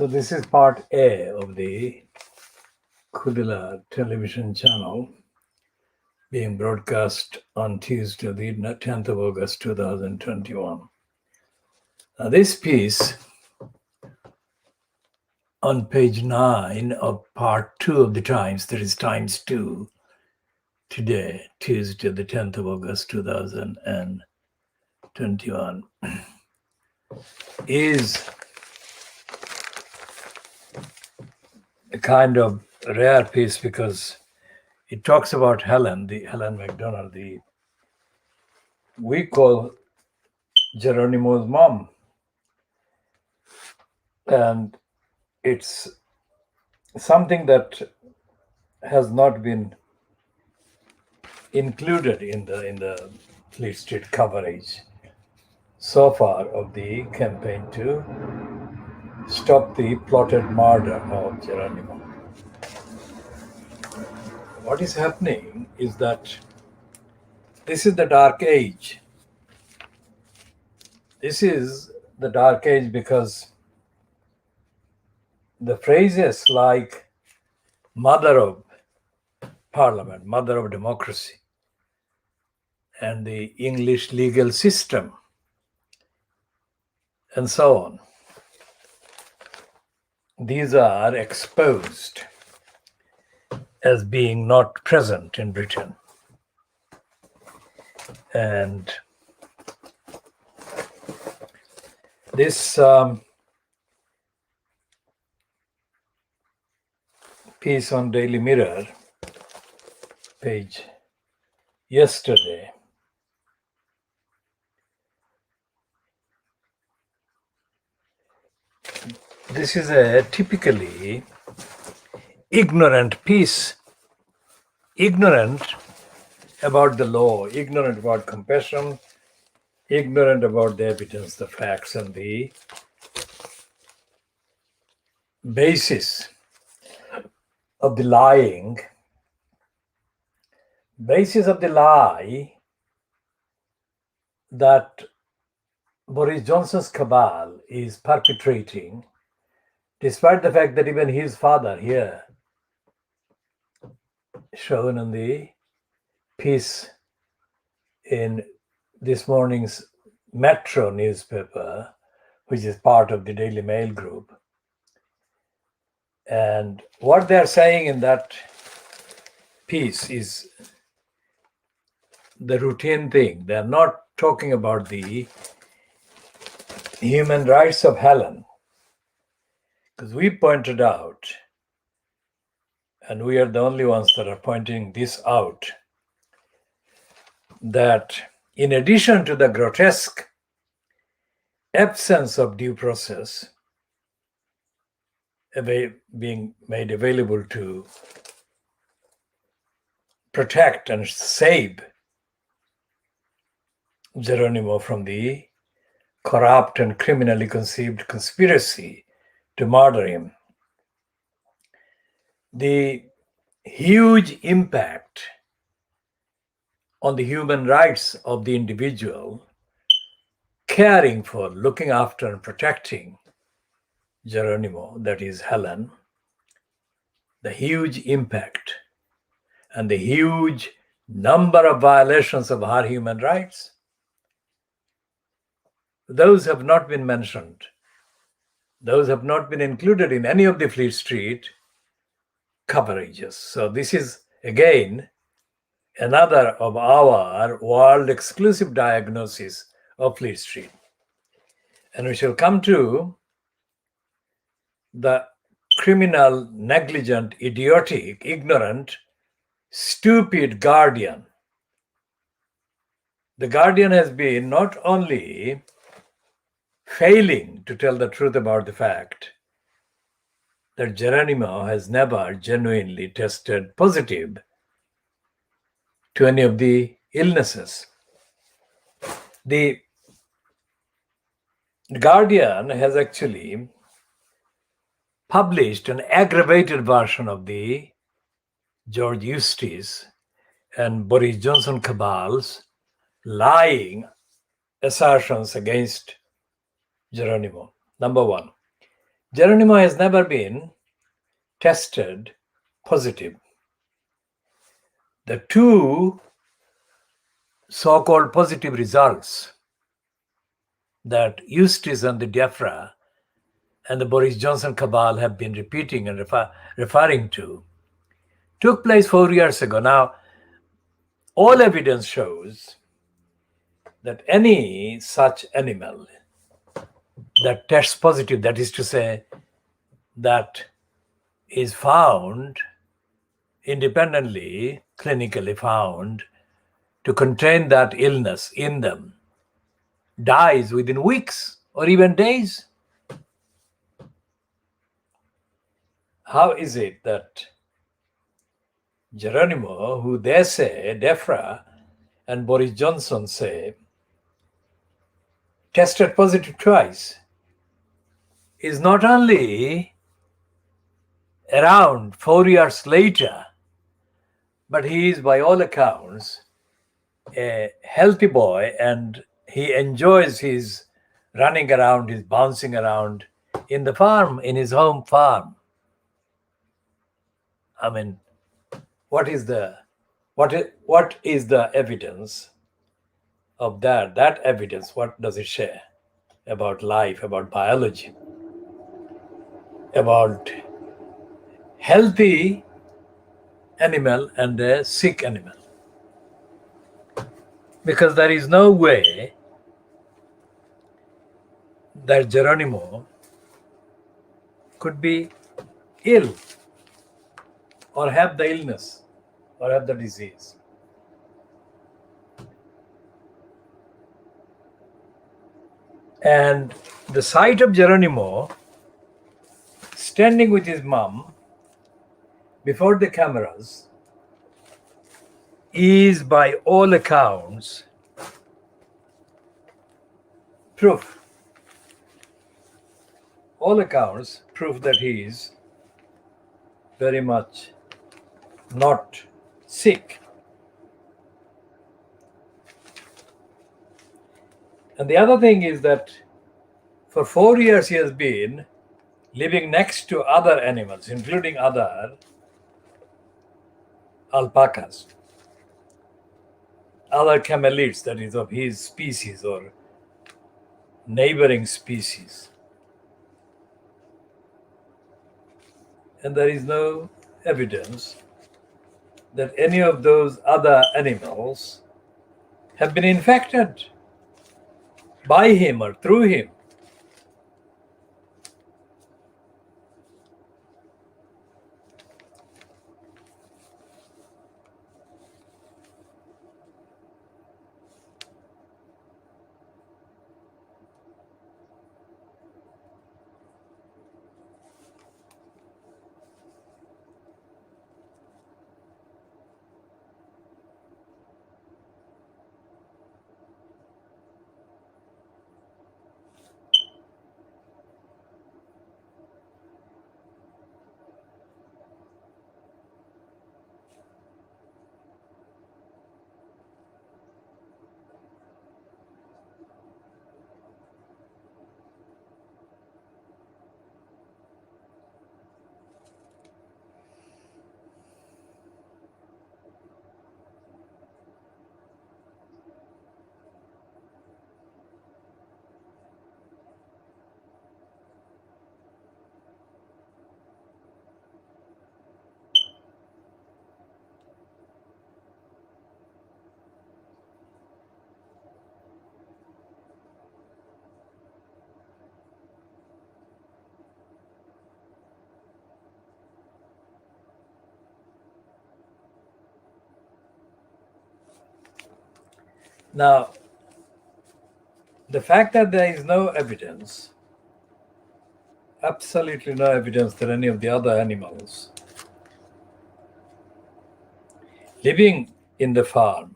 So this is part A of the KhoodeelaarTV television channel being broadcast on Tuesday, the 10th of August, 2021. Now this piece on page 9 of part 2 of the Times, that is times 2, today, Tuesday, the 10th of August, 2021, is a kind of rare piece because it talks about Helen MacDonald, we call Geronimo's mom. And it's something that has not been included in the Fleet Street coverage so far of the campaign to stop the plotted murder of Geronimo. What is happening is that this is the dark age. This is the dark age because the phrases like mother of parliament, mother of democracy, and the English legal system, and so on, these are exposed as being not present in Britain. And this piece on Daily Mirror page yesterday this is a typically ignorant piece, ignorant about the law, ignorant about compassion, ignorant about the evidence, the facts, and the basis of the lying. Basis of the lie that Boris Johnson's cabal is perpetrating, despite the fact that even his father here, shown in the piece in this morning's Metro newspaper, which is part of the Daily Mail group. And what they're saying in that piece is the routine thing. They're not talking about the human rights of Helen. Because we pointed out, and we are the only ones that are pointing this out, that in addition to the grotesque absence of due process being made available to protect and save Geronimo from the corrupt and criminally conceived conspiracy to murder him, the huge impact on the human rights of the individual caring for, looking after, and protecting Geronimo, that is Helen, the huge impact and the huge number of violations of her human rights, those have not been mentioned. Those have not been included in any of the Fleet Street coverages. So this is, again, another of our world exclusive diagnosis of Fleet Street. And we shall come to the criminal, negligent, idiotic, ignorant, stupid Guardian. The Guardian has been not only failing to tell the truth about the fact that Geronimo has never genuinely tested positive to any of the illnesses. The Guardian has actually published an aggravated version of the George Eustace and Boris Johnson cabal's lying assertions against Geronimo. Number one, Geronimo has never been tested positive. The two so-called positive results that Eustace and the Diaphragm and the Boris Johnson cabal have been repeating and referring to took place 4 years ago. Now, all evidence shows that any such animal that tests positive, that is to say, that is found independently, clinically found to contain that illness in them, dies within weeks or even days. How is it that Geronimo, who they say, DEFRA, and Boris Johnson say, tested positive twice, is not only around 4 years later, but he is by all accounts a healthy boy and he enjoys his running around, his bouncing around in the farm, in his home farm. I mean, what is the evidence of that? That evidence, what does it share about life, about biology, about healthy animal and a sick animal? Because there is no way that Geronimo could be ill or have the illness or have the disease. And the sight of Geronimo standing with his mom before the cameras is by all accounts proof. All accounts prove that he is very much not sick. And the other thing is that for 4 years he has been living next to other animals, including other alpacas, other camelids, that is of his species or neighboring species. And there is no evidence that any of those other animals have been infected by him or through him. Now, the fact that there is no evidence, absolutely no evidence that any of the other animals living in the farm,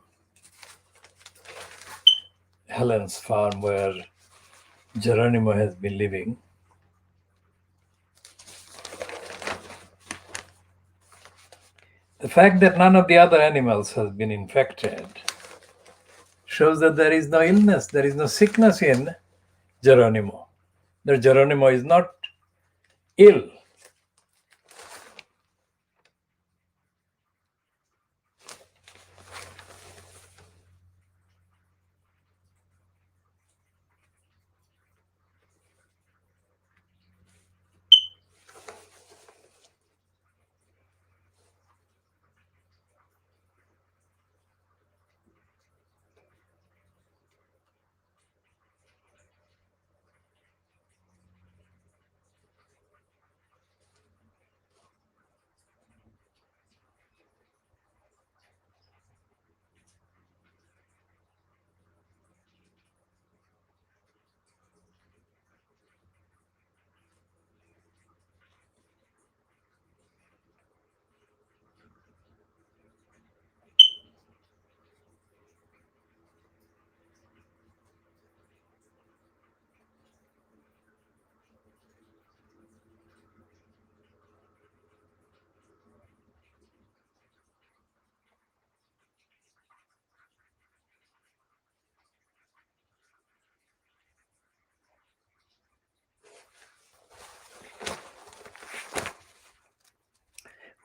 Helen's farm where Geronimo has been living, the fact that none of the other animals has been infected shows that there is no illness, there is no sickness in Geronimo. That Geronimo is not ill.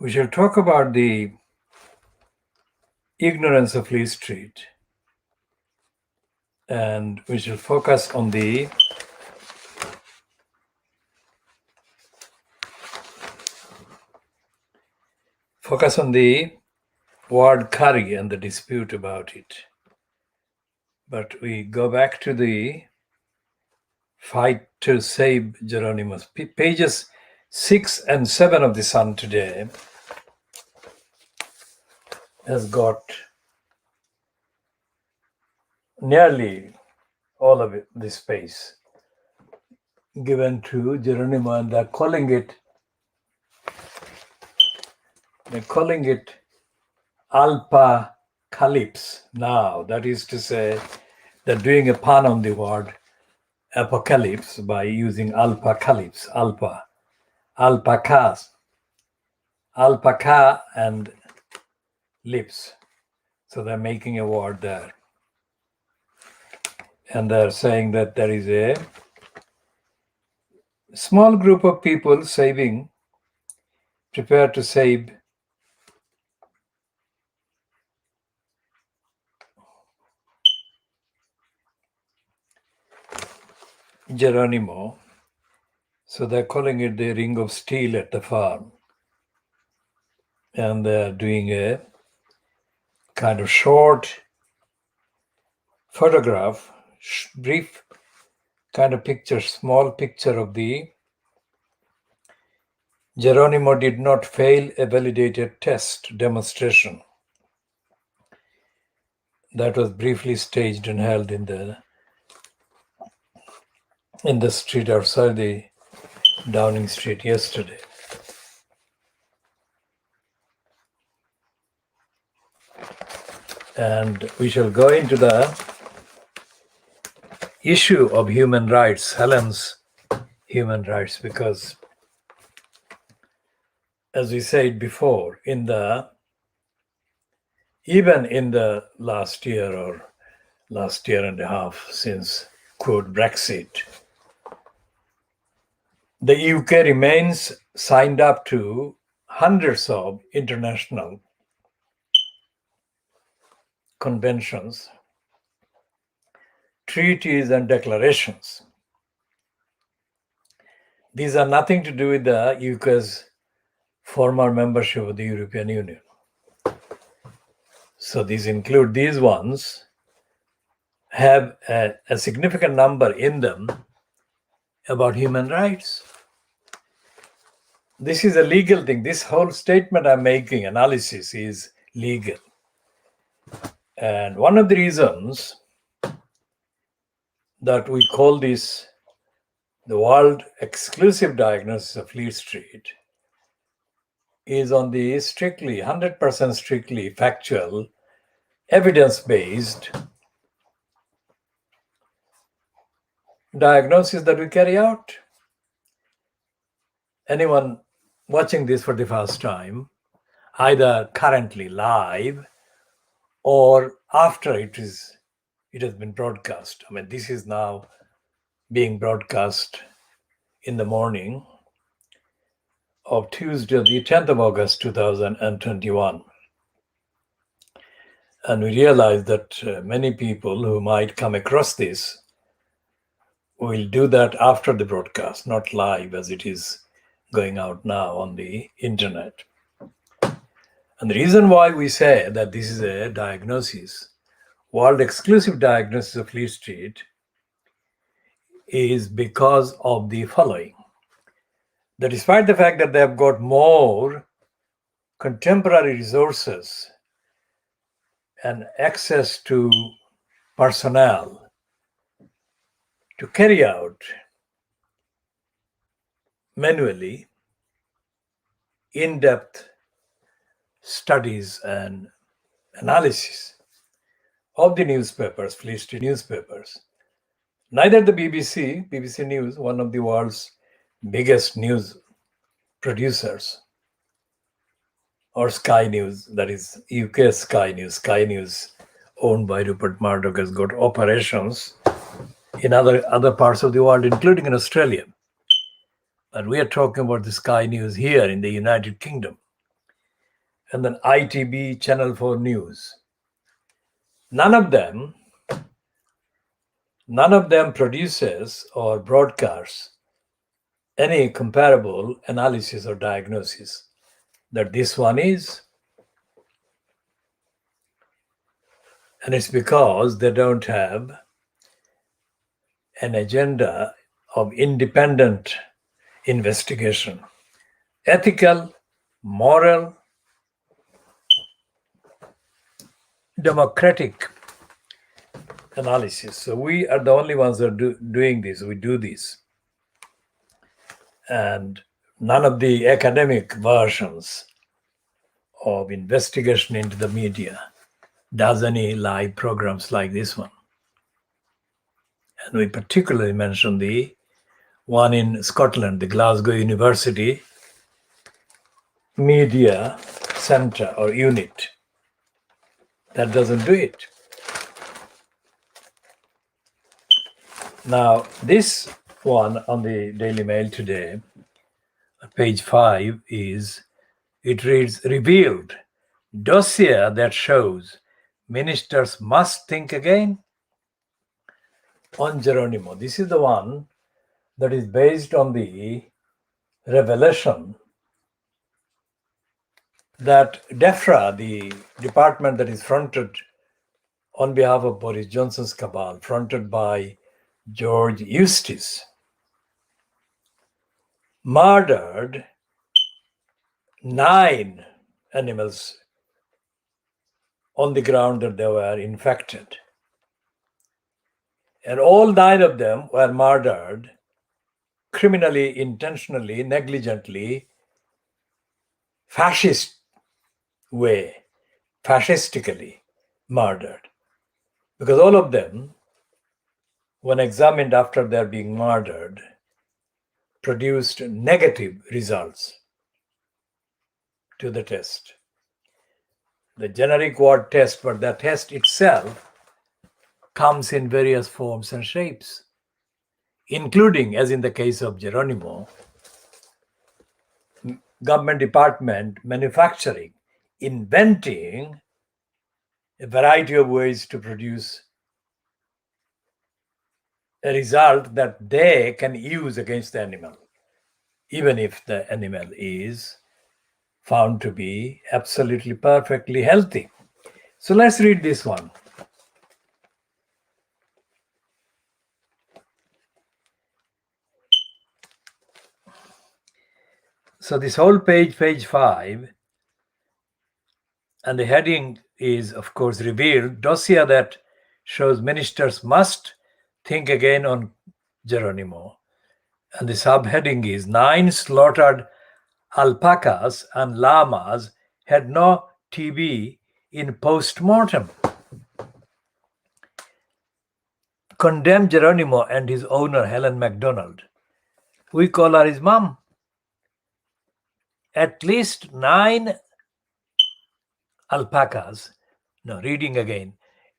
We shall talk about the ignorance of Fleet Street, and we shall focus on the word curry and the dispute about it. But we go back to the fight to save Geronimo. Pages 6 and 7 of the Sun today has got nearly all of the space given to Geronimo, and they're calling it Alpa Calypse now. That is to say, they're doing a pun on the word apocalypse by using Alpa Calypse, alpaca and lips. So they're making a word there. And they're saying that there is a small group of people prepared to save Geronimo. So they're calling it the Ring of Steel at the farm. And they're doing a kind of short photograph, brief kind of picture, small picture of the Geronimo did not fail a validated test demonstration that was briefly staged and held in the street outside the Downing Street yesterday. And we shall go into the issue of human rights, Helen's human rights, because as we said before, even in the last year or last year and a half since quote Brexit, the UK remains signed up to hundreds of international conventions, treaties, and declarations. These are nothing to do with the UK's former membership of the European Union. So these ones have a significant number in them about human rights. This is a legal thing. This whole statement I'm making, analysis, is legal. And one of the reasons that we call this the world exclusive diagnosis of Fleet Street is on the 100% strictly factual, evidence-based diagnosis that we carry out. Anyone watching this for the first time, either currently live or after it has been broadcast. I mean, this is now being broadcast in the morning. of Tuesday, the 10th of August, 2021. And we realize that many people who might come across this will do that after the broadcast, not live as it is going out now on the internet. And the reason why we say that this is a diagnosis, world exclusive diagnosis of Fleet Street, is because of the following. That despite the fact that they have got more contemporary resources and access to personnel to carry out manually in-depth studies and analysis of the newspapers, Fleet Street newspapers. Neither the BBC News, one of the world's biggest news producers, or Sky News, that is UK Sky News owned by Rupert Murdoch, has got operations in other parts of the world, including in Australia. And we are talking about the Sky News here in the United Kingdom. And then ITV, Channel 4 News. None of them produces or broadcasts any comparable analysis or diagnosis that this one is. And it's because they don't have an agenda of independent investigation, ethical, moral, democratic analysis. So we are the only ones that are doing this. We do this. And none of the academic versions of investigation into the media does any live programs like this one. And we particularly mention the one in Scotland, the Glasgow University Media Center or Unit. That doesn't do it. Now, this one on the Daily Mail today, page 5, it reads, revealed dossier that shows ministers must think again on Geronimo. This is the one that is based on the revelation that DEFRA, the department that is fronted on behalf of Boris Johnson's cabal, fronted by George Eustice, murdered 9 animals on the ground that they were infected. And all 9 of them were murdered criminally, intentionally, negligently, fascist way, fascistically murdered. Because all of them, when examined after their being murdered, produced negative results to the test. The generic word test, but the test itself comes in various forms and shapes, including, as in the case of Geronimo, government department manufacturing, inventing a variety of ways to produce a result that they can use against the animal, even if the animal is found to be absolutely perfectly healthy. So let's read this one. So this whole page 5, and the heading is, of course, revealed dossier that shows ministers must think again on Geronimo. And the subheading is 9 slaughtered alpacas and llamas had no TB in post-mortem. Condemn Geronimo and his owner, Helen MacDonald. We call her his mom. At least 9 alpacas, no, reading again,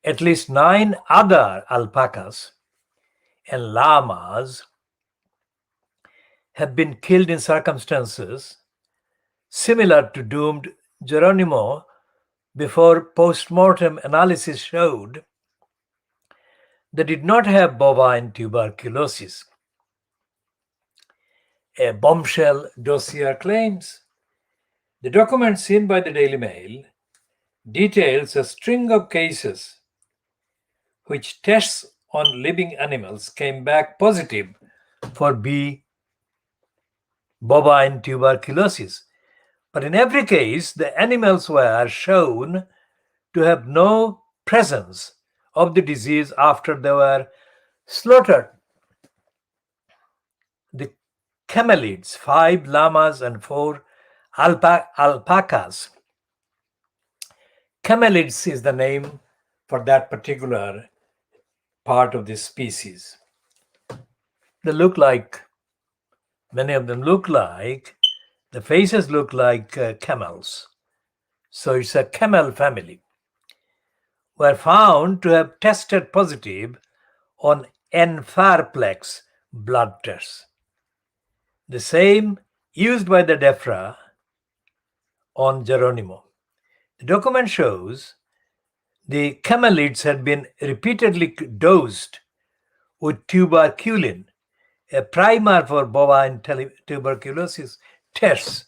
at least 9 other alpacas and llamas have been killed in circumstances similar to doomed Geronimo before post-mortem analysis showed they did not have bovine tuberculosis. A bombshell dossier claims. The document seen by the Daily Mail details a string of cases which tests on living animals came back positive for bovine tuberculosis. But in every case, the animals were shown to have no presence of the disease after they were slaughtered. The camelids, 5 llamas and 4 alpacas. Camelids is the name for that particular part of this species. They look like, many of them look like, the faces look like camels. So it's a camel family. Were found to have tested positive on Enfarplex blood tests, the same used by the DEFRA on Geronimo. The document shows the camelids had been repeatedly dosed with tuberculin, a primer for bovine tuberculosis tests.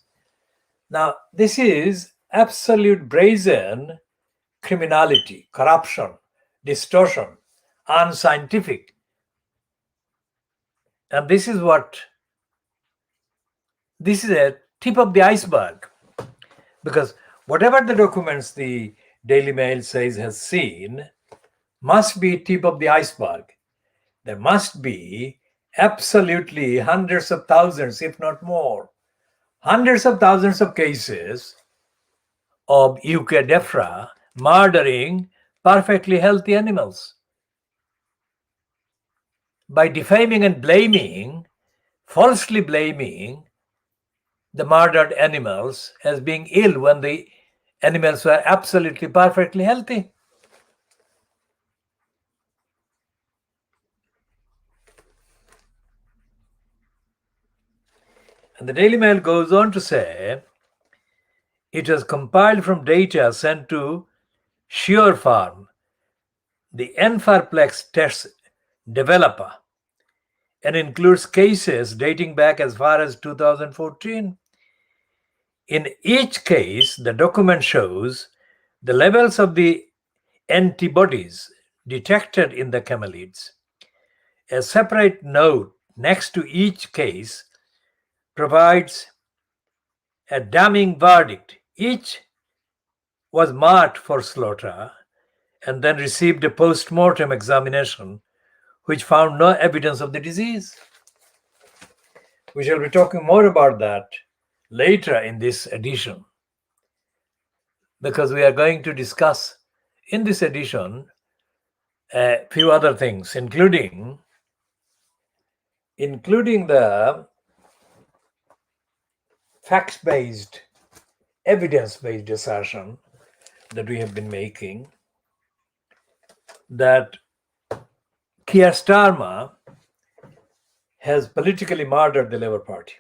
Now, this is absolute brazen criminality, corruption, distortion, unscientific. And this is a tip of the iceberg, because whatever the documents the Daily Mail says has seen must be tip of the iceberg. There must be absolutely hundreds of thousands, if not more, hundreds of thousands of cases of UK DEFRA murdering perfectly healthy animals by defaming and blaming, falsely blaming the murdered animals as being ill when the animals were absolutely perfectly healthy. And the Daily Mail goes on to say it was compiled from data sent to Shear Farm, the Enfarplex test developer, and includes cases dating back as far as 2014. In each case, the document shows the levels of the antibodies detected in the camelids. A separate note next to each case provides a damning verdict. Each was marked for slaughter and then received a post-mortem examination which found no evidence of the disease. We shall be talking more about that later in this edition, because we are going to discuss in this edition a few other things, including the facts-based, evidence-based assertion that we have been making that Keir Starmer has politically murdered the Labour Party.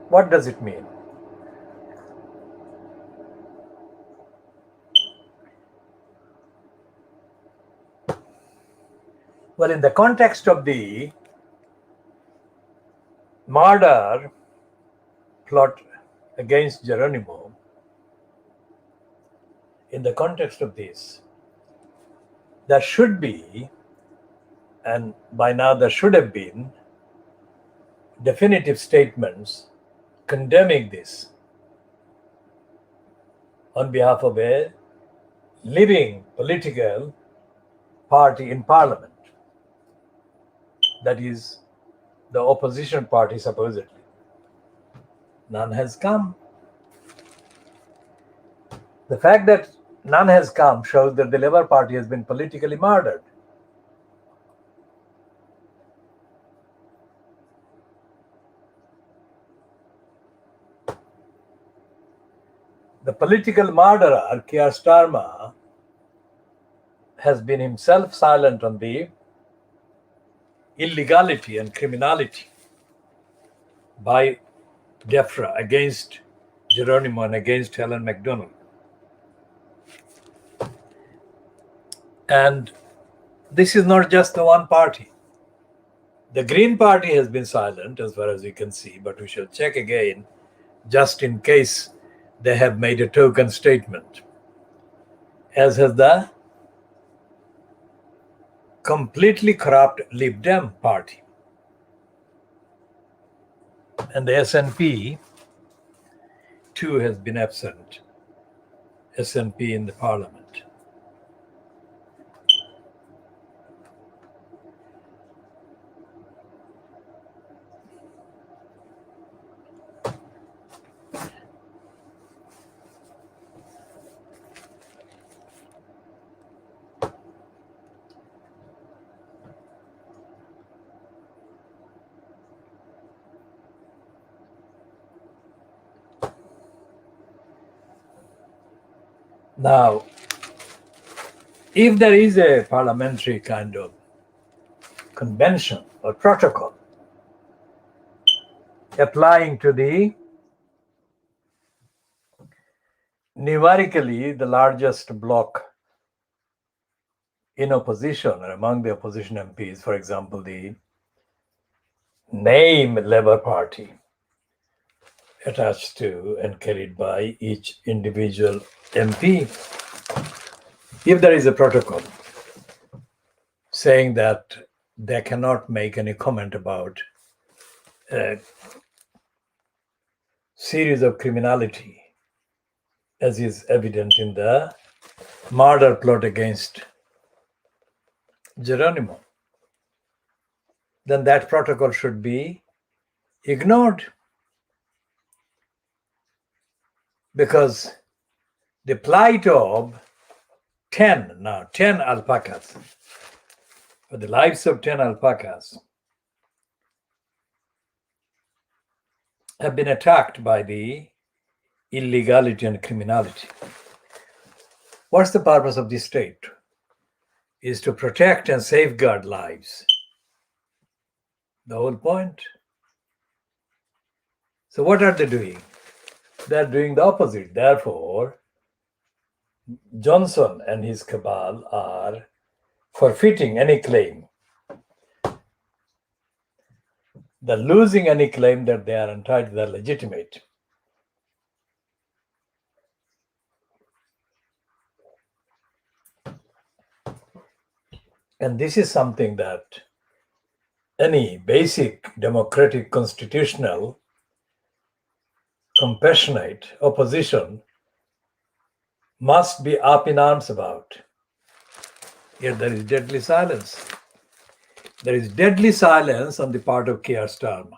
What does it mean? Well, in the context of the murder plot against Geronimo, in the context of this, there should be, and by now there should have been, definitive statements condemning this on behalf of a living political party in Parliament, that is the opposition party supposedly. None has come. The fact that none has come shows that the Labour Party has been politically murdered. The political murderer, Keir Starmer, has been himself silent on the illegality and criminality by DEFRA against Geronimo and against Helen McDonald. And this is not just the one party. The Green Party has been silent as far as we can see, but we shall check again just in case they have made a token statement, as has the completely corrupt Lib Dem party. And the SNP too has been absent. SNP in the parliament. Now, if there is a parliamentary kind of convention or protocol applying to the numerically the largest bloc in opposition or among the opposition MPs, for example, the name Labour Party attached to and carried by each individual MP, if there is a protocol saying that they cannot make any comment about a series of criminality, as is evident in the murder plot against Geronimo, then that protocol should be ignored, because the plight of 10 alpacas, for the lives of 10 alpacas have been attacked by the illegality and criminality. What's the purpose of this state? Is to protect and safeguard lives. The whole point. So what are they doing? They're doing the opposite. Therefore, Johnson and his cabal are forfeiting any claim. They're losing any claim that they are entitled, they're legitimate. And this is something that any basic democratic, constitutional, compassionate opposition must be up in arms about. Yet there is deadly silence. There is deadly silence on the part of Keir Starmer.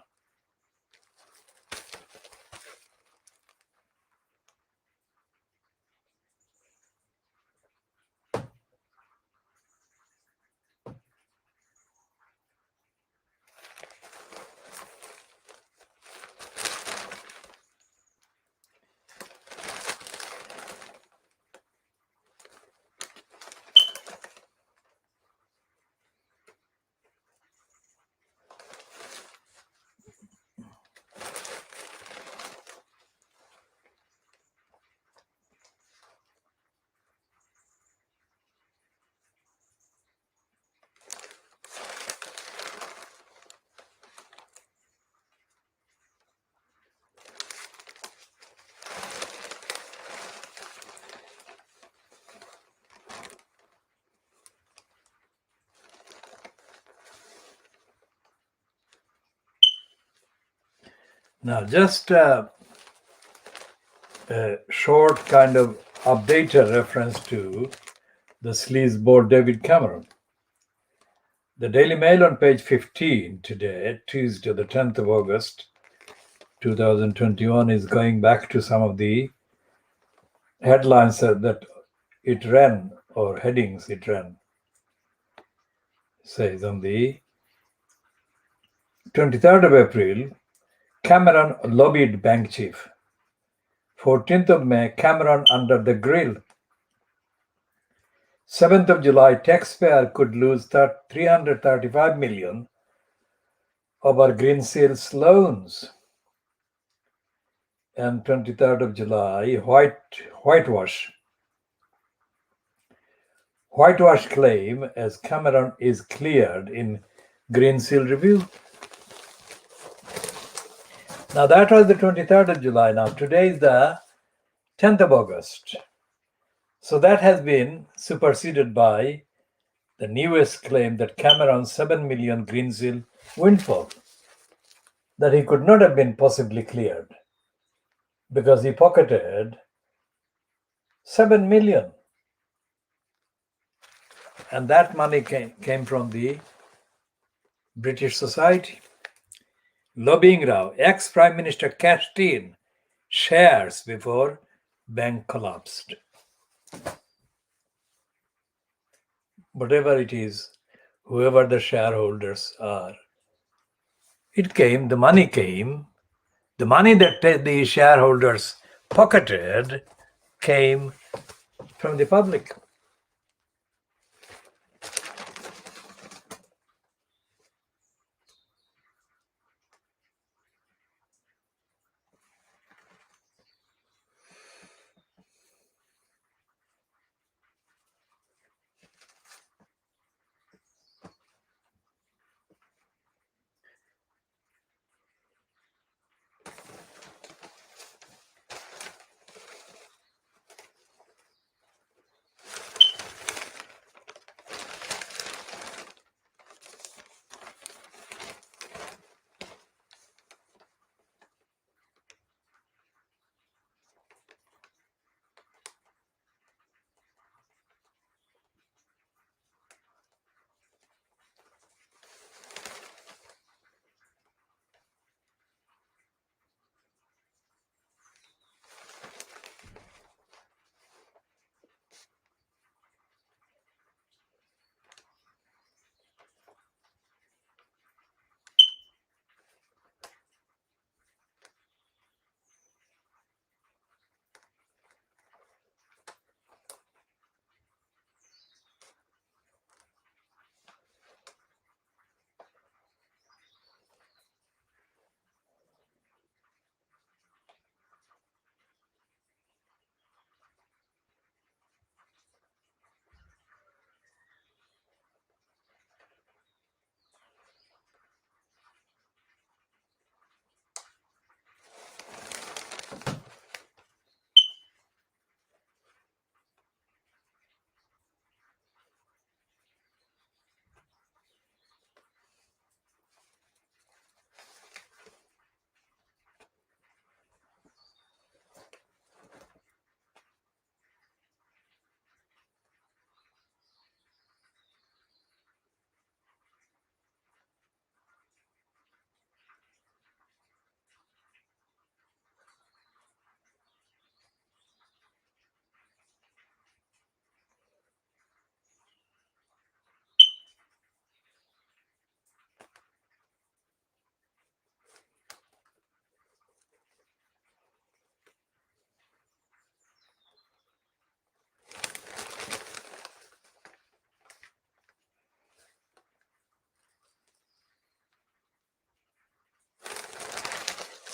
Now, just a short kind of updated reference to the sleazeball David Cameron. The Daily Mail on page 15 today, Tuesday, the 10th of August, 2021, is going back to some of the headlines that it ran, or headings it ran. Says on the 23rd of April, Cameron lobbied bank chief. 14th of May, Cameron under the grill. 7th of July, taxpayer could lose 335 million of our green sales loans. And 23rd of July, whitewash claim as Cameron is cleared in Green Seal review. Now that was the 23rd of July. Now today is the 10th of August. So that has been superseded by the newest claim that Cameron's 7 million Green Seal windfall, that he could not have been possibly cleared because he pocketed 7 million. And that money came from the British Society. Lobbying row, ex-Prime Minister cashed in shares before bank collapsed. Whatever it is, whoever the shareholders are, the money that the shareholders pocketed came from the public.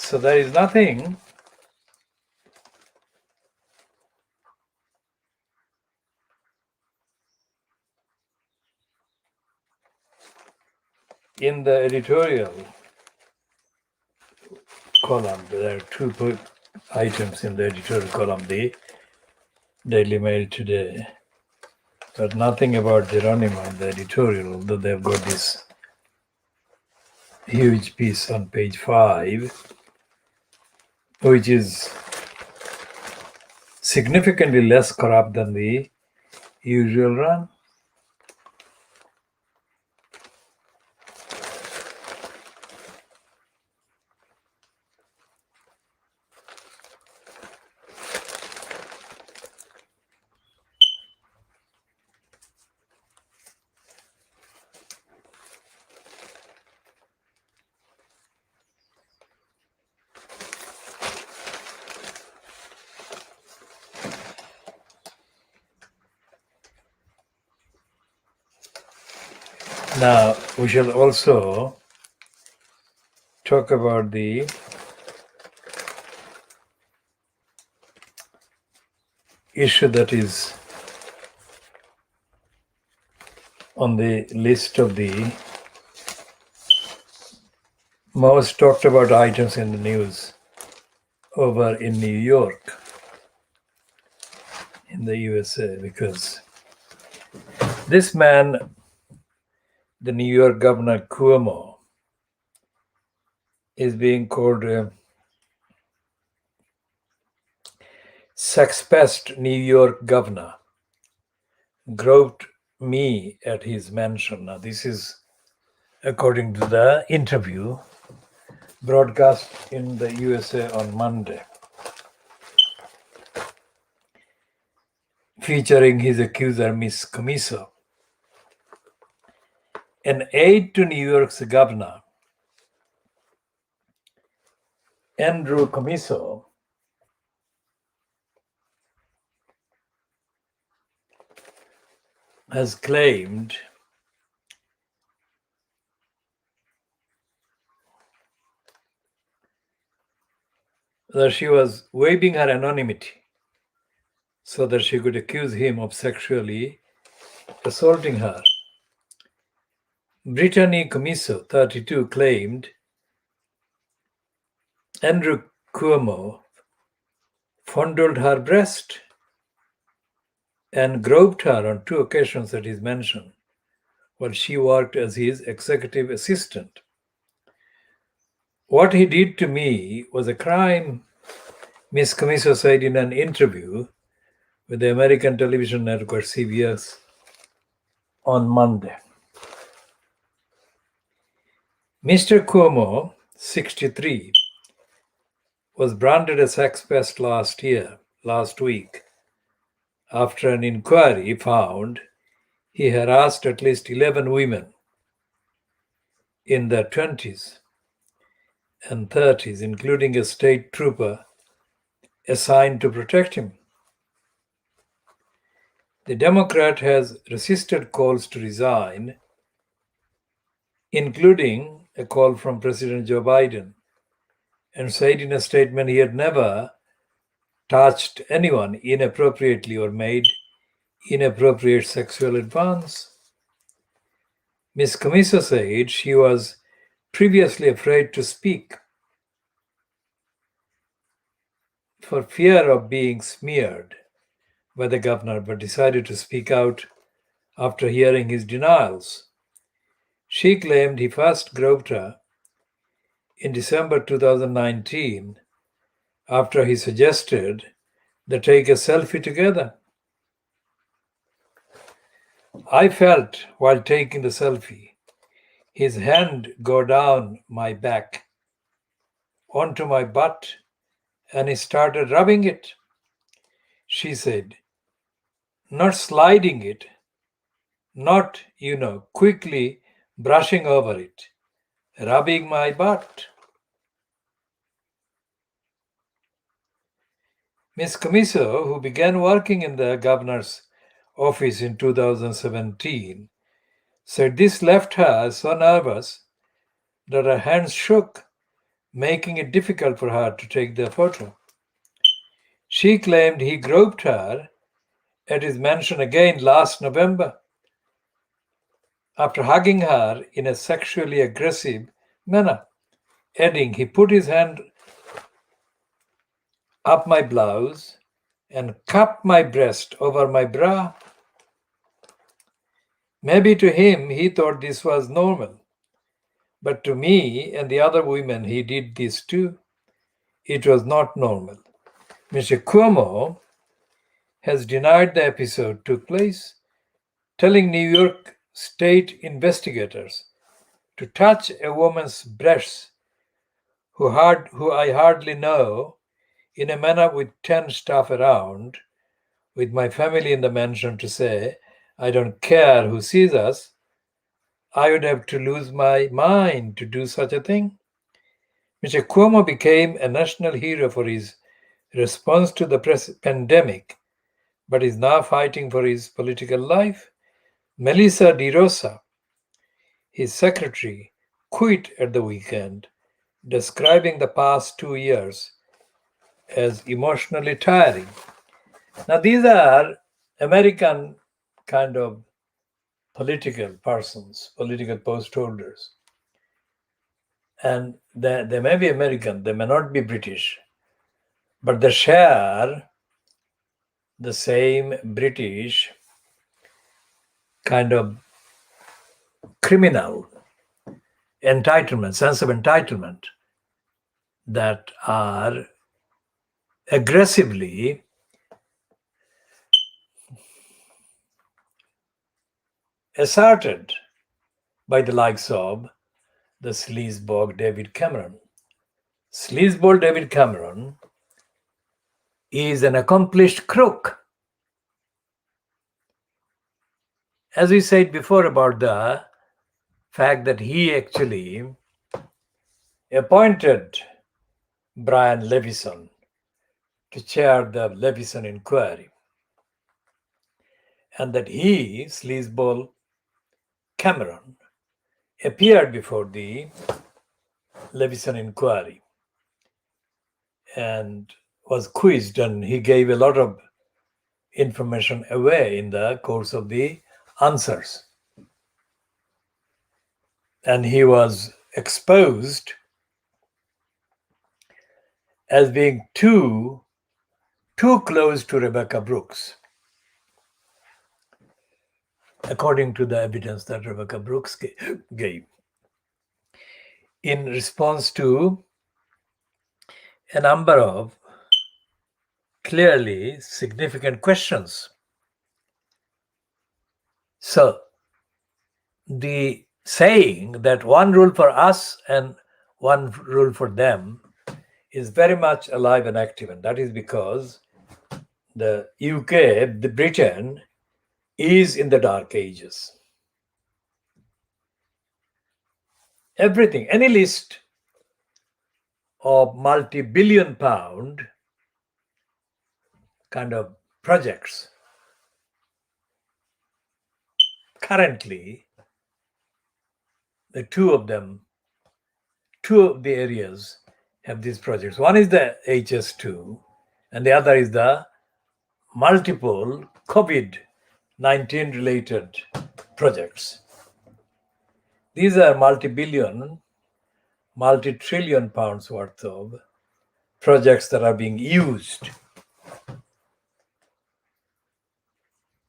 So there is nothing in the editorial column. There are two items in the editorial column, the Daily Mail today, but nothing about Geronimo in the editorial, although they've got this huge piece on page 5, which is significantly less corrupt than the usual run. Now, we shall also talk about the issue that is on the list of the most talked about items in the news over in New York, in the USA, because this man, the New York Governor Cuomo, is being called a sex-pest New York governor, groped me at his mansion. Now, this is according to the interview broadcast in the USA on Monday, featuring his accuser, Miss Comiso. An aide to New York's governor, Andrew Comiso, has claimed that she was waiving her anonymity so that she could accuse him of sexually assaulting her. Brittany Comiso, 32, claimed Andrew Cuomo fondled her breast and groped her on 2 occasions at his mansion while she worked as his executive assistant. What he did to me was a crime, Ms. Comiso said in an interview with the American television network CBS on Monday. Mr. Cuomo, 63, was branded a sex pest last week, after an inquiry found he harassed at least 11 women in their 20s and 30s, including a state trooper assigned to protect him. The Democrat has resisted calls to resign, including a call from President Joe Biden, and said in a statement he had never touched anyone inappropriately or made inappropriate sexual advance. Ms. Comiso said she was previously afraid to speak for fear of being smeared by the governor, but decided to speak out after hearing his denials. She claimed he first groped her in December 2019 after he suggested they take a selfie together. I felt while taking the selfie his hand go down my back onto my butt and he started rubbing it, she said, not sliding it, not, quickly brushing over it, rubbing my butt. Ms. Comiso, who began working in the governor's office in 2017, said this left her so nervous that her hands shook, making it difficult for her to take the photo. She claimed he groped her at his mansion again last November after hugging her in a sexually aggressive manner, adding he put his hand up my blouse and cupped my breast over my bra. Maybe to him he thought this was normal, but to me and the other women he did this too. It was not normal. Mr. Cuomo has denied the episode took place, telling New York state investigators to touch a woman's breasts who I hardly know in a manner with 10 staff around, with my family in the mansion, to say, I don't care who sees us. I would have to lose my mind to do such a thing. Mr. Cuomo became a national hero for his response to the pandemic, but is now fighting for his political life. Melissa DeRosa, His secretary quit at the weekend, describing the past 2 years as emotionally tiring. Now, these are American kind of political persons, political post holders. And they may be American, they may not be British, but they share the same British kind of criminal entitlement, sense of entitlement that are aggressively asserted by the likes of the sleazeball David Cameron. Sleazeball David Cameron is an accomplished crook. As we said before about the fact that he actually appointed Brian Levison to chair the Levison inquiry, and that he, sleazeball Cameron, appeared before the Levison inquiry and was quizzed, and he gave a lot of information away in the course of the answers. And he was exposed as being too close to Rebecca Brooks, according to the evidence that Rebecca Brooks gave, in response to a number of clearly significant questions. So, the saying that one rule for us and one rule for them is very much alive and active, and that is because the UK, the Britain, is in the dark ages. Everything, any list of multi-billion pound kind of projects currently, the two of the areas have these projects. One is the HS2 and the other is the multiple COVID-19 related projects. These are multi-billion, multi-trillion pounds worth of projects that are being used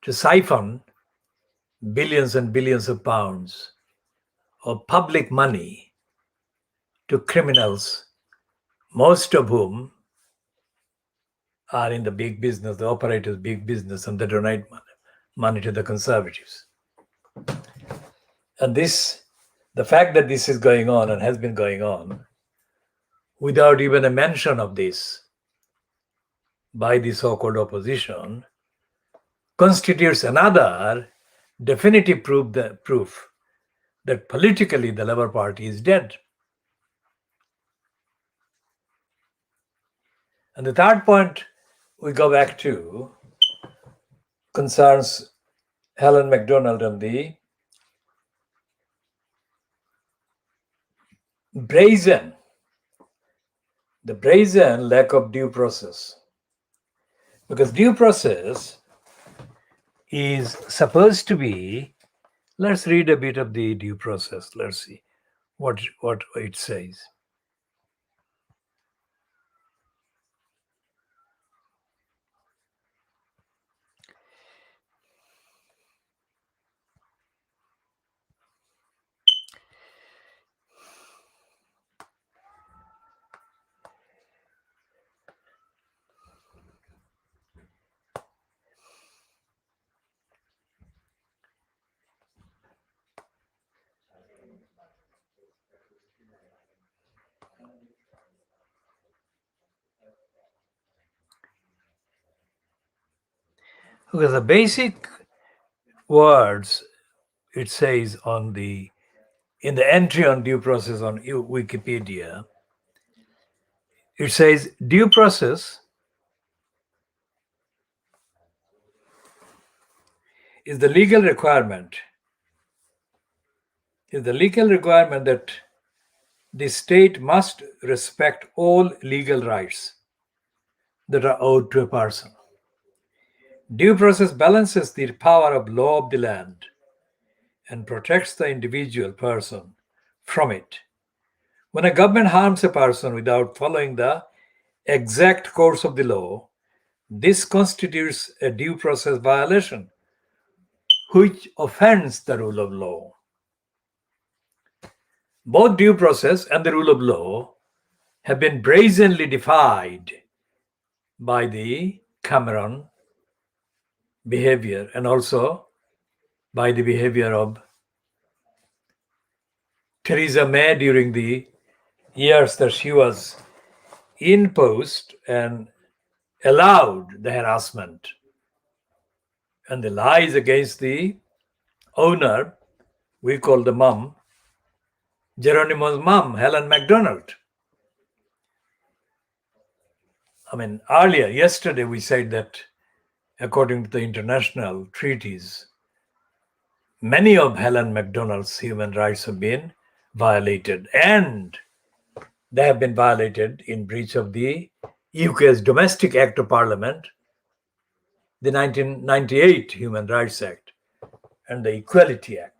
to siphon billions and billions of pounds of public money to criminals, most of whom are in the big business, the operators' big business, and they donate money to the conservatives. And the fact that this is going on and has been going on without even a mention of this by the so-called opposition constitutes another definitive proof that politically the Labour Party is dead. And the third point we go back to concerns Helen Macdonald and the brazen lack of due process. Because due process is supposed to be, let's read a bit of the due process. Let's see what it says. Because the basic words it says in the entry on due process on Wikipedia, it says due process is the legal requirement is the legal requirement that the state must respect all legal rights that are owed to a person. Due process balances the power of law of the land and protects the individual person from it. When a government harms a person without following the exact course of the law, this constitutes a due process violation, which offends the rule of law. Both due process and the rule of law have been brazenly defied by the Cameron behavior and also by the behavior of Theresa May during the years that she was in post and allowed the harassment and the lies against the owner, we call the mom, Geronimo's mom, Helen MacDonald. Earlier, yesterday, we said that according to the international treaties, many of Helen MacDonald's human rights have been violated, and they have been violated in breach of the UK's Domestic Act of Parliament, the 1998 Human Rights Act, and the Equality Act.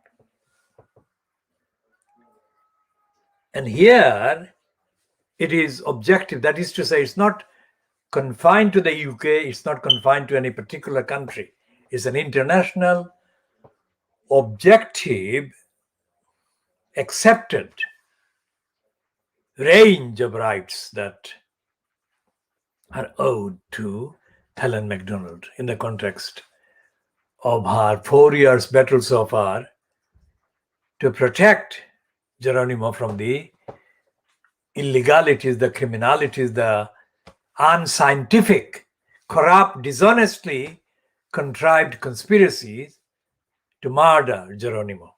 And here it is objective, that is to say, it's not confined to the UK, it's not confined to any particular country. It's an international, objective, accepted range of rights that are owed to Helen MacDonald in the context of her 4 years battle so far to protect Geronimo from the illegalities, the criminalities, the unscientific, corrupt, dishonestly contrived conspiracies to murder Geronimo.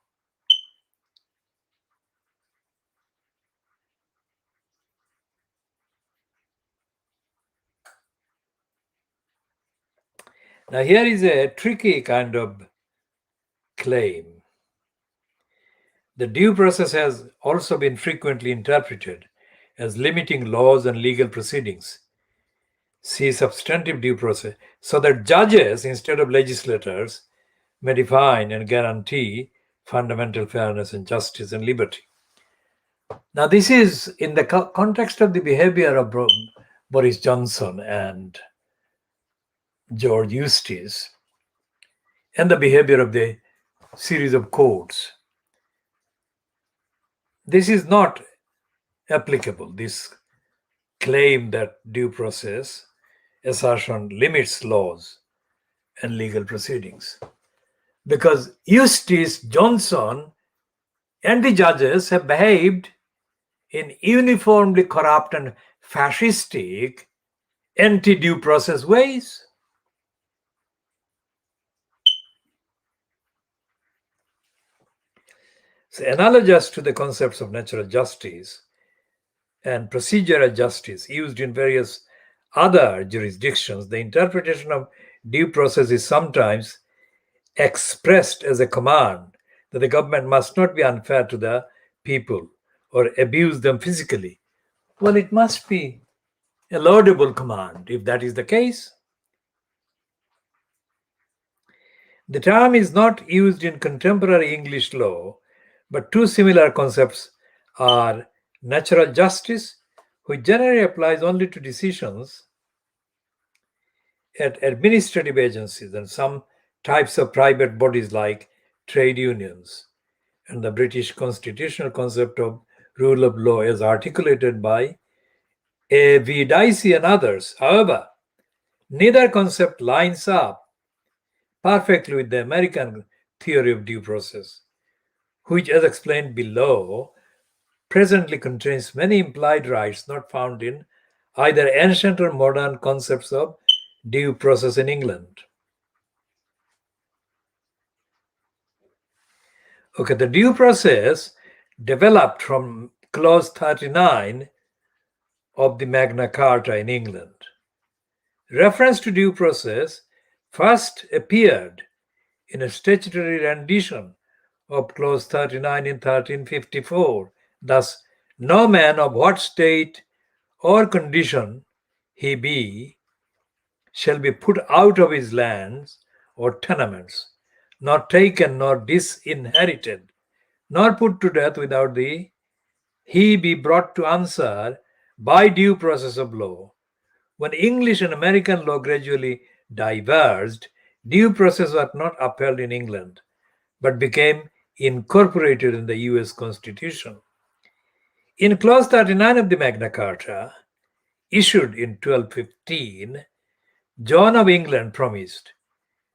Now, here is a tricky kind of claim. The due process has also been frequently interpreted as limiting laws and legal proceedings. See substantive due process, so that judges, instead of legislators, may define and guarantee fundamental fairness and justice and liberty. Now, this is in the context of the behavior of Boris Johnson and George Eustice and the behavior of the series of courts. This is not applicable, this claim that due process assertion limits laws and legal proceedings, because Eustice, Johnson, and the judges have behaved in uniformly corrupt and fascistic anti-due process ways. So, analogous to the concepts of natural justice and procedural justice used in various other jurisdictions, the interpretation of due process is sometimes expressed as a command that the government must not be unfair to the people or abuse them physically. Well, it must be a laudable command if that is the case. The term is not used in contemporary English law, but two similar concepts are natural justice, which generally applies only to decisions at administrative agencies and some types of private bodies like trade unions, and the British constitutional concept of rule of law as articulated by A.V. Dicey and others. However, neither concept lines up perfectly with the American theory of due process, which, as explained below, presently contains many implied rights not found in either ancient or modern concepts of due process in England. Okay, the due process developed from Clause 39 of the Magna Carta in England. Reference to due process first appeared in a statutory rendition of clause 39 in 1354. Thus, no man of what state or condition he be shall be put out of his lands or tenements, nor taken, nor disinherited, nor put to death without he be brought to answer by due process of law. When English and American law gradually diverged, due process was not upheld in England, but became incorporated in the US Constitution. In clause 39 of the Magna Carta, issued in 1215, John of England promised,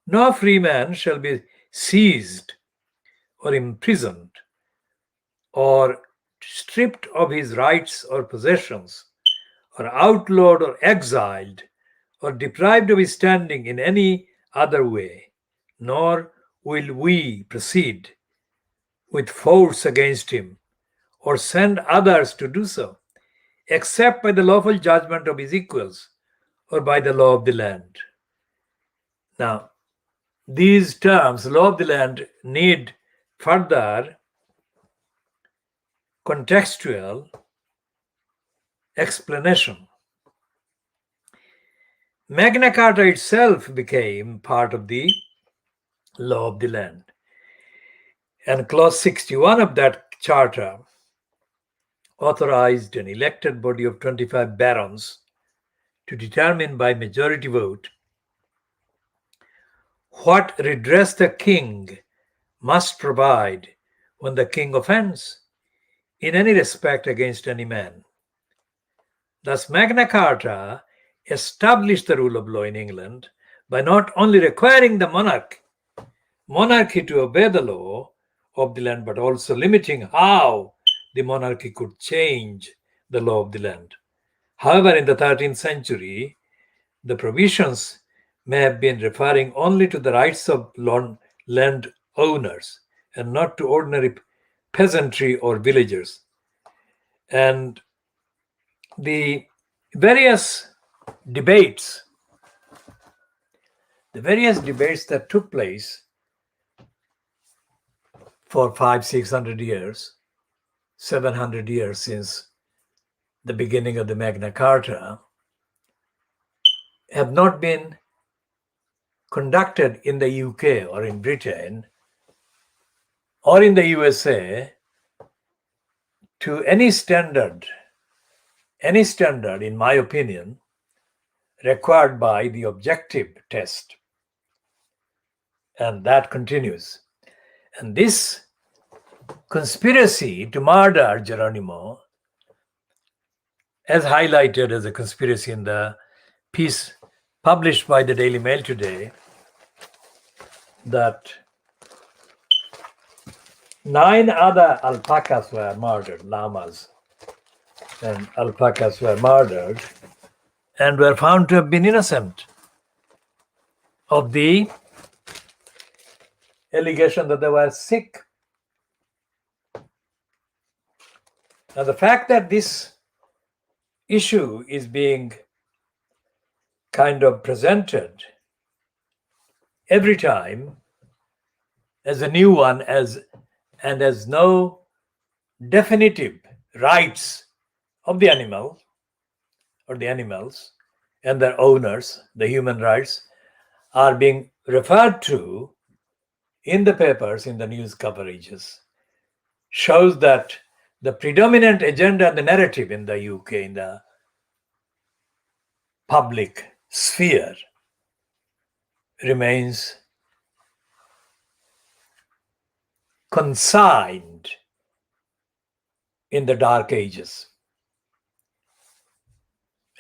no free man shall be seized or imprisoned or stripped of his rights or possessions, or outlawed or exiled, or deprived of his standing in any other way, nor will we proceed with force against him, or send others to do so, except by the lawful judgment of his equals, or by the law of the land. Now, these terms, law of the land, need further contextual explanation. Magna Carta itself became part of the law of the land. And clause 61 of that charter authorized an elected body of 25 barons to determine by majority vote what redress the king must provide when the king offends in any respect against any man. Thus, Magna Carta established the rule of law in England by not only requiring the monarchy to obey the law of the land, but also limiting how the monarchy could change the law of the land. However, in the 13th century, the provisions may have been referring only to the rights of land owners and not to ordinary peasantry or villagers. And the various debates that took place for 500-600 years, 700 years since the beginning of the Magna Carta, have not been conducted in the UK or in Britain or in the USA to any standard, in my opinion, required by the objective test. And that continues. And this conspiracy to murder Geronimo, as highlighted as a conspiracy in the piece published by the Daily Mail today, that 9 other alpacas were murdered, llamas and alpacas were murdered and were found to have been innocent of the allegation that they were sick. Now, the fact that this issue is being kind of presented every time as a new one, as no definitive rights of the animal or the animals and their owners, the human rights, are being referred to in the papers, in the news coverages, shows that the predominant agenda and the narrative in the UK, in the public sphere, remains consigned in the dark ages.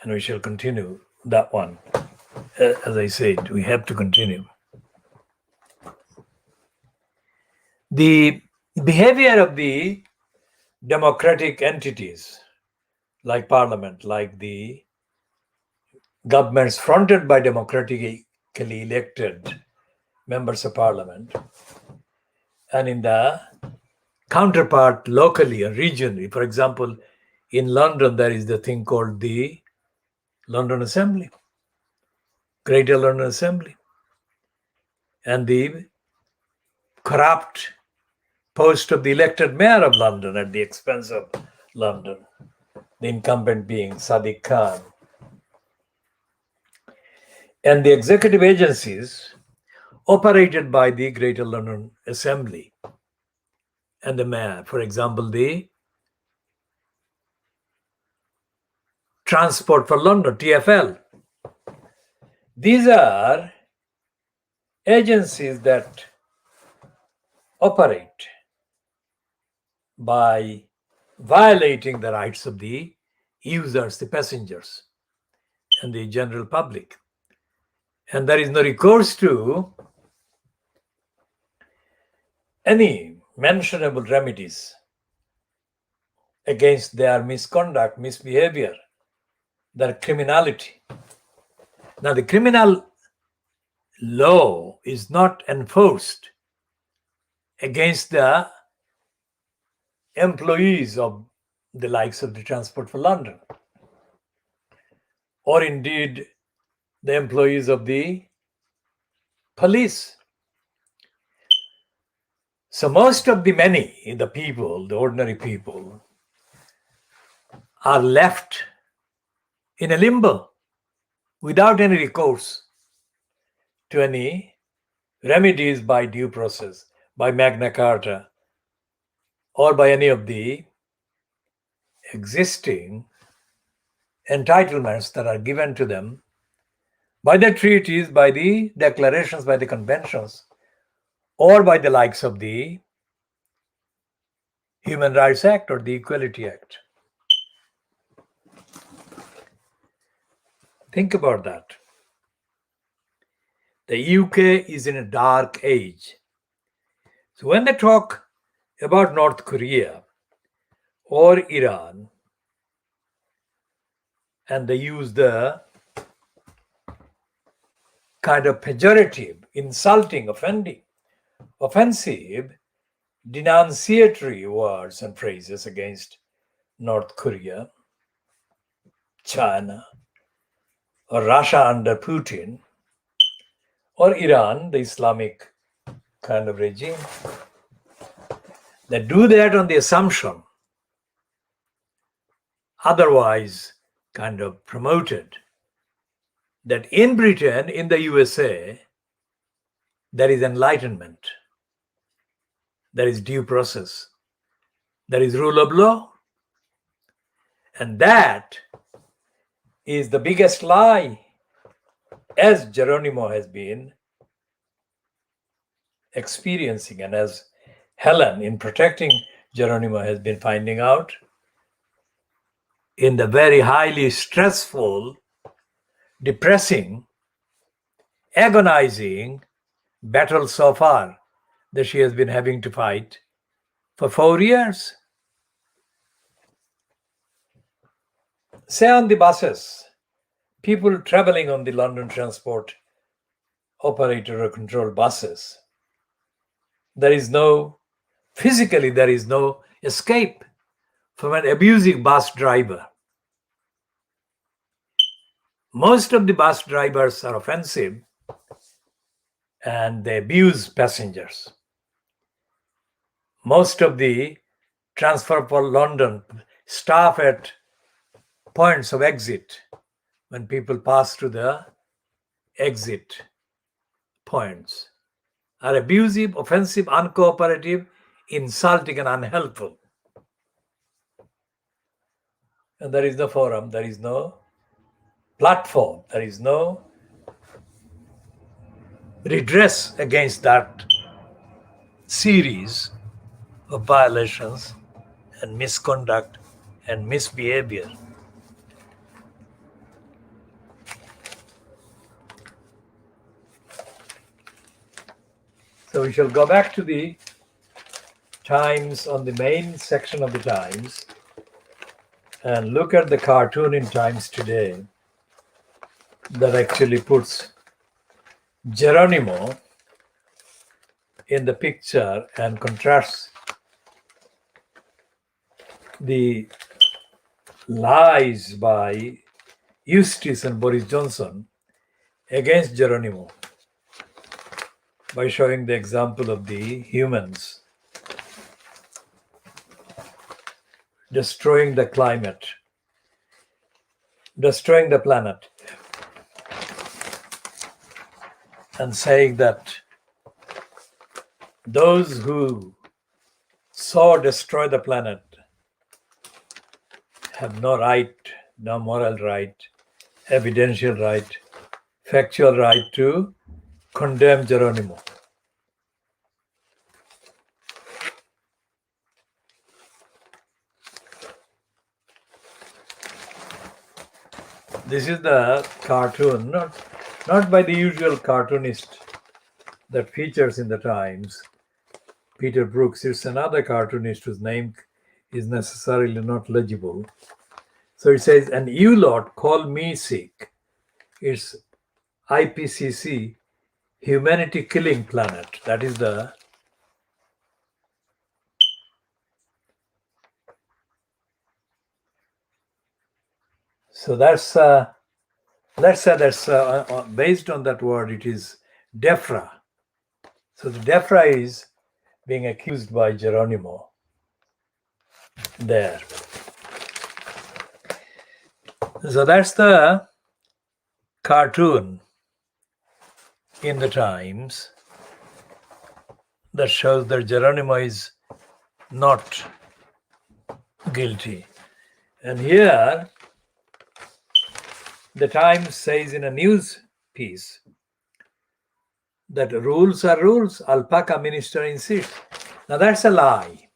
And we shall continue that one. As I said, we have to continue. The behavior of the democratic entities, like Parliament, like the governments fronted by democratically elected members of Parliament, and in the counterpart locally and regionally. For example, in London, there is the thing called the London Assembly, Greater London Assembly, and the corrupt post of the elected mayor of London at the expense of London, the incumbent being Sadiq Khan. And the executive agencies operated by the Greater London Assembly and the mayor, for example, the Transport for London, TfL. These are agencies that operate by violating the rights of the users, the passengers, and the general public. And there is no recourse to any mentionable remedies against their misconduct, misbehavior, their criminality. Now, the criminal law is not enforced against the employees of the likes of the Transport for London, or indeed the employees of the police. So most of the people, the ordinary people, are left in a limbo without any recourse to any remedies by due process, by Magna Carta, or by any of the existing entitlements that are given to them by the treaties, by the declarations, by the conventions, or by the likes of the Human Rights Act or the Equality Act. Think about that. The UK is in a dark age. So when they talk about North Korea or Iran, and they use the kind of pejorative, insulting, offensive, denunciatory words and phrases against North Korea, China, or Russia under Putin, or Iran, the Islamic kind of regime. They do that on the assumption, otherwise kind of promoted, that in Britain, in the USA, there is enlightenment, there is due process, there is rule of law. And that is the biggest lie, as Geronimo has been experiencing, and as Helen, in protecting Geronimo, has been finding out in the very highly stressful, depressing, agonizing battle so far that she has been having to fight for 4 years. Say on the buses, people traveling on the London Transport operator or controlled buses, there is no escape from an abusive bus driver. Most of the bus drivers are offensive and they abuse passengers. Most of the Transport for London staff at points of exit, when people pass through the exit points, are abusive, offensive, uncooperative, insulting, and unhelpful. And there is no forum, there is no platform, there is no redress against that series of violations and misconduct and misbehavior. So we shall go back to the Times, on the main section of the Times, and look at the cartoon in Times today that actually puts Geronimo in the picture and contrasts the lies by Eustace and Boris Johnson against Geronimo by showing the example of the humans destroying the climate, destroying the planet, and saying that those who so destroy the planet have no right, no moral right, evidential right, factual right to condemn Geronimo. This is the cartoon, not by the usual cartoonist that features in the Times, Peter Brooks. It's another cartoonist whose name is necessarily not legible. So it says, "And you lot call me sick." It's IPCC, Humanity Killing Planet. That is the so that's let's say that's based on that word. It is DEFRA. So the DEFRA is being accused by Geronimo there. So that's the cartoon in the Times that shows that Geronimo is not guilty. And here, the Times says in a news piece that rules are rules, alpaca minister insists. Now that's a lie.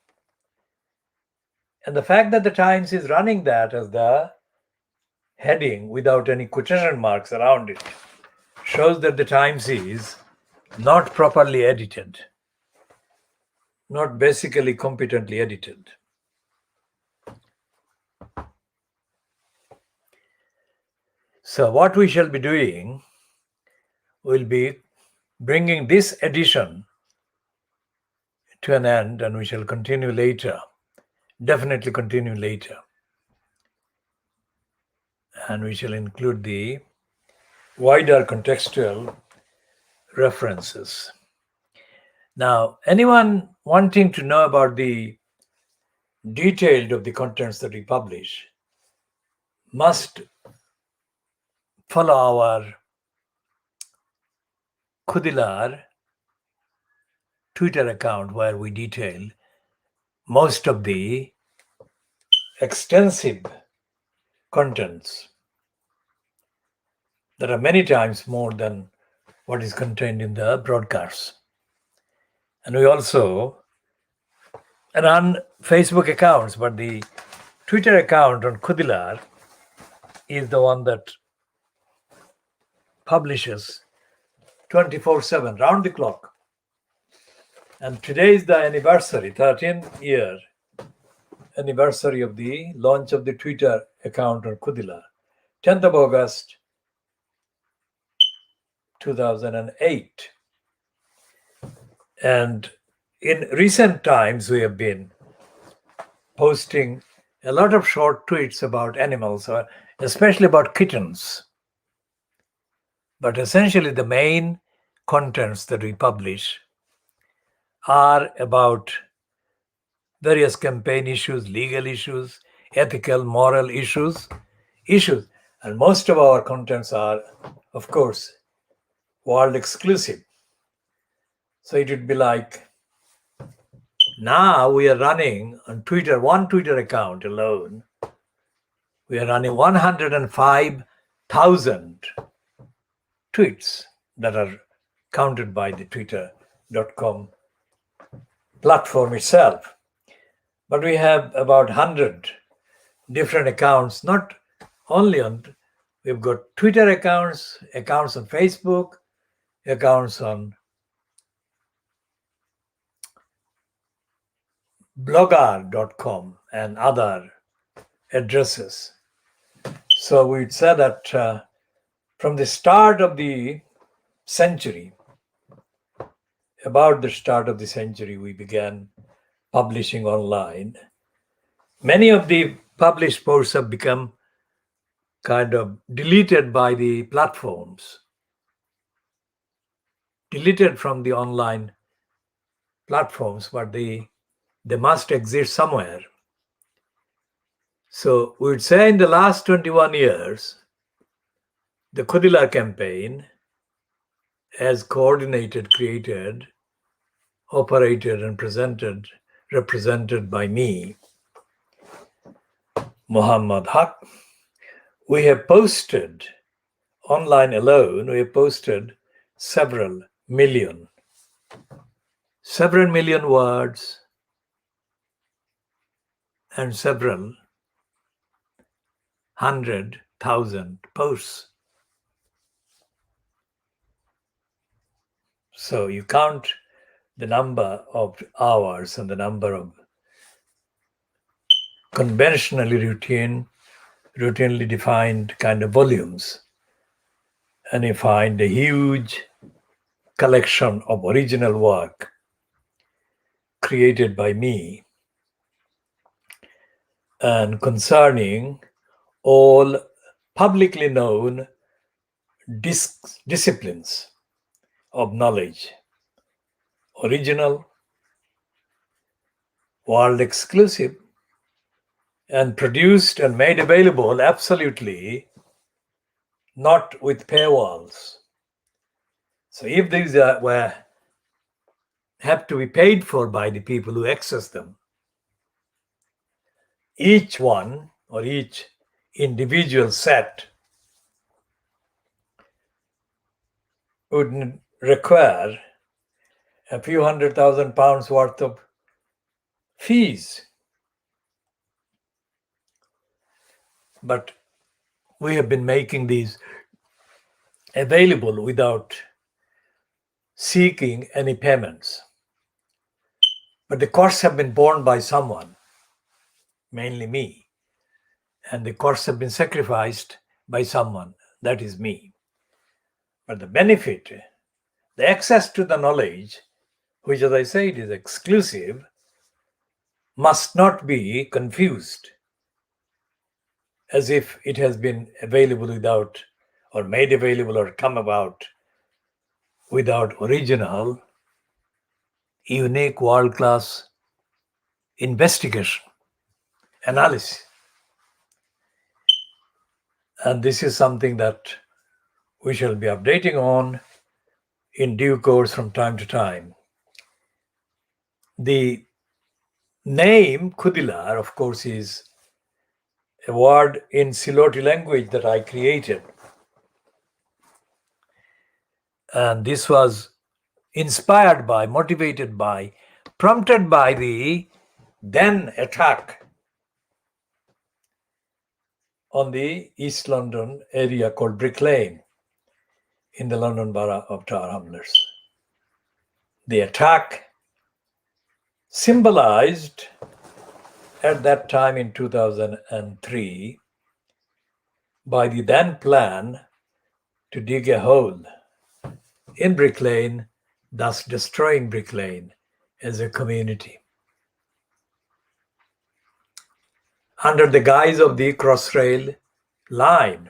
And the fact that the Times is running that as the heading without any quotation marks around it shows that the Times is not properly edited, not basically competently edited. So what we shall be doing will be bringing this edition to an end, and we shall continue later, definitely continue later. And we shall include the wider contextual references. Now, anyone wanting to know about the detail of the contents that we publish must follow our Khoodeelaar Twitter account, where we detail most of the extensive contents that are many times more than what is contained in the broadcasts. And we also run Facebook accounts, but the Twitter account on Khoodeelaar is the one that publishes 24/7, round the clock. And today is the anniversary, 13th year anniversary of the launch of the Twitter account on Khoodeelaar, 10th of August 2008. And in recent times, we have been posting a lot of short tweets about animals, especially about kittens. But essentially, the main contents that we publish are about various campaign issues, legal issues, ethical, moral issues. And most of our contents are, of course, world exclusive. So it would be like, now we are running on Twitter, one Twitter account alone, we are running 105,000 tweets that are counted by the twitter.com platform itself. But we have about 100 different accounts, not only on, we've got Twitter accounts on Facebook, accounts on blogger.com and other addresses. So we'd say that from the start of the century, about the start of the century, we began publishing online. Many of the published posts have become kind of deleted by the platforms, deleted from the online platforms, but they must exist somewhere. So we would say in the last 21 years, the Khoodeelaar campaign has coordinated, created, operated, and represented by me, Muhammad Haque. We have posted online alone, we have posted several million words and several 100,000 posts. So you count the number of hours and the number of conventionally routinely defined kind of volumes, and you find a huge collection of original work created by me and concerning all publicly known disciplines of knowledge, original, world exclusive, and produced and made available absolutely not with paywalls. So if these have to be paid for by the people who access them, each one or each individual set would require a few £100,000 worth of fees. But we have been making these available without seeking any payments. But the costs have been borne by someone, mainly me. And the costs have been sacrificed by someone, that is me. But the benefit, the access to the knowledge, which as I said is exclusive, must not be confused as if it has been available without, or made available or come about without original, unique, world-class investigation, analysis. And this is something that we shall be updating on in due course from time to time. The name Khoodeelaar, of course, is a word in Siloti language that I created. And this was inspired by, motivated by, prompted by the then attack on the East London area called Brick Lane in the London Borough of Tower Hamlets. The attack symbolized at that time in 2003 by the then plan to dig a hole in Brick Lane, thus destroying Brick Lane as a community. Under the guise of the Crossrail line.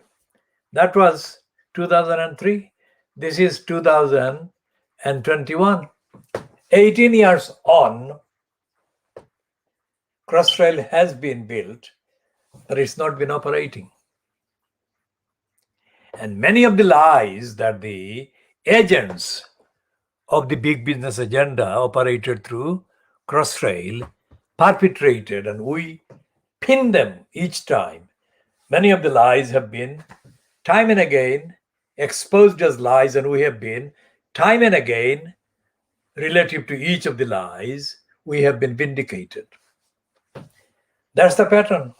That was 2003. This is 2021. 18 years on, Crossrail has been built, but it's not been operating. And many of the lies that the agents of the big business agenda operated through Crossrail perpetrated, and we pin them each time. Many of the lies have been time and again exposed as lies, and we have been time and again, relative to each of the lies, we have been vindicated. That's the pattern.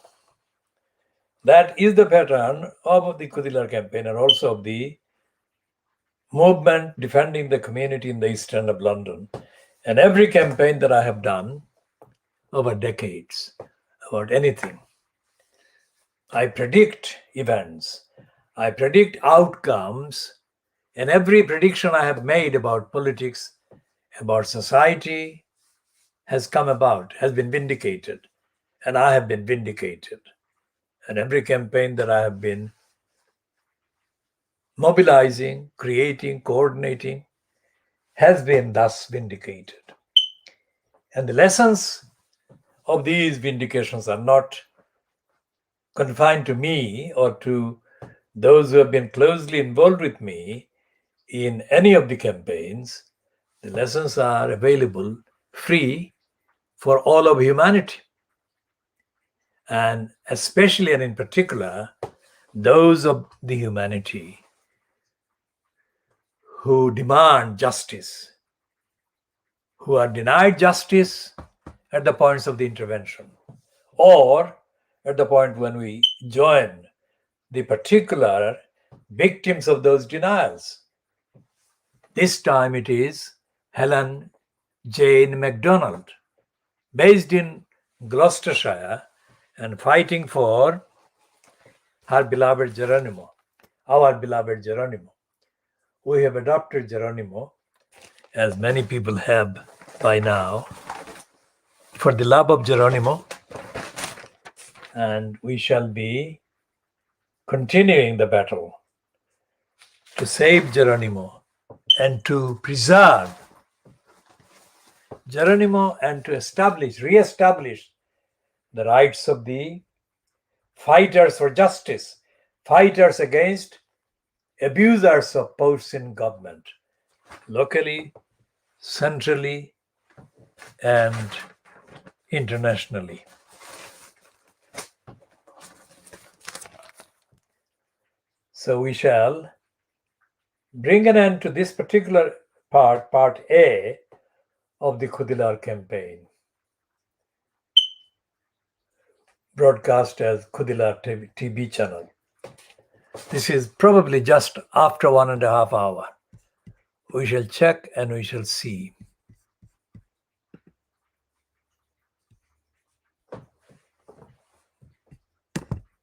That is the pattern of the Khoodeelaar campaign and also of the movement defending the community in the East End of London. And every campaign that I have done over decades about anything, I predict events, I predict outcomes, and every prediction I have made about politics, about society, has come about, has been vindicated, and I have been vindicated. And every campaign that I have been mobilizing, creating, coordinating, has been thus vindicated. And the lessons of these vindications are not confined to me or to those who have been closely involved with me in any of the campaigns. The lessons are available free for all of humanity, and especially and in particular, those of the humanity who demand justice, who are denied justice at the points of the intervention, or at the point when we join the particular victims of those denials. This time it is Helen Jane MacDonald, based in Gloucestershire and fighting for her beloved Geronimo, our beloved Geronimo. We have adopted Geronimo, as many people have by now, for the love of Geronimo, and we shall be continuing the battle to save Geronimo and to preserve Geronimo and to re-establish the rights of the fighters for justice, fighters against abusers of posts in government, locally, centrally, and internationally. So we shall bring an end to this particular part A of the Khoodeelaar campaign, broadcast as KhoodeelaarTV channel. This is probably just after 1.5 hours. We shall check and we shall see.